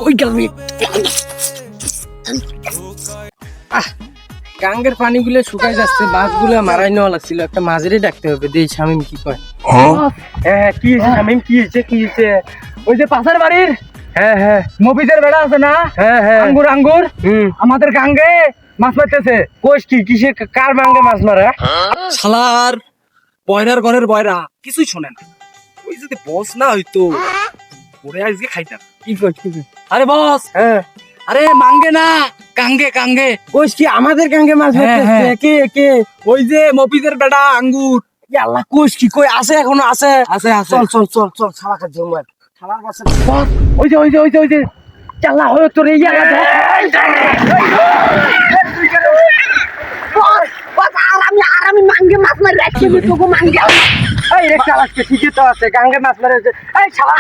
ওই গেল গাঙ্গের পানিগুলো শুকাই যাচ্ছে, মাছগুলো মারাই নেওয়া লাগছিল, একটা মাঝেরই ডাকতে হবে। দেই শামিম কি কয়। হ্যাঁ কি হয়েছে শামিম, কি হয়েছে কি হয়েছে? ওই যে পাশের বাড়ির হ্যাঁ হ্যাঁ মফিজের বেড়া আছে না, হ্যাঁ হ্যাঁ আঙ্গুর আঙ্গুর আমাদের গাঙ্গে মাছ মারতেছে। কোষ কি কিসে কার গাঙ্গে মাছ মারে? শালার বয়রার ঘরের বয়রা কিছুই শোনে না। ওই যদি বস না হইতো ওরে আজকে খাইতাম। কি কয় কি কয়? আরে বস, হ্যাঁ আরে মাঙ্গে না, কাঙ্গে কাঙ্গে। কোষ কি আমাদের গাঙ্গে মাছ হ্যাঁ, মারতেছে? হ্যাঁ। কে কে? ওই যে মফিজের বেটা আঙ্গুর। ই আল্লাহ, কোষ কি কই আছে এখনো আছে? আছে আছে। চল চল চল চল শালাকে জমার শালার কাছে বস। ওই যে ওই যে ওই যে ওই যে চালা হয় তোর এই জায়গা ধর। আর আমি মাঙ্গে মাছ মারি রাখছি, তোকে মাঙ্গে এই রে চালাচ্ছে ঠিকই তো আছে, গাঙ্গে মাছ মারে। এই শালা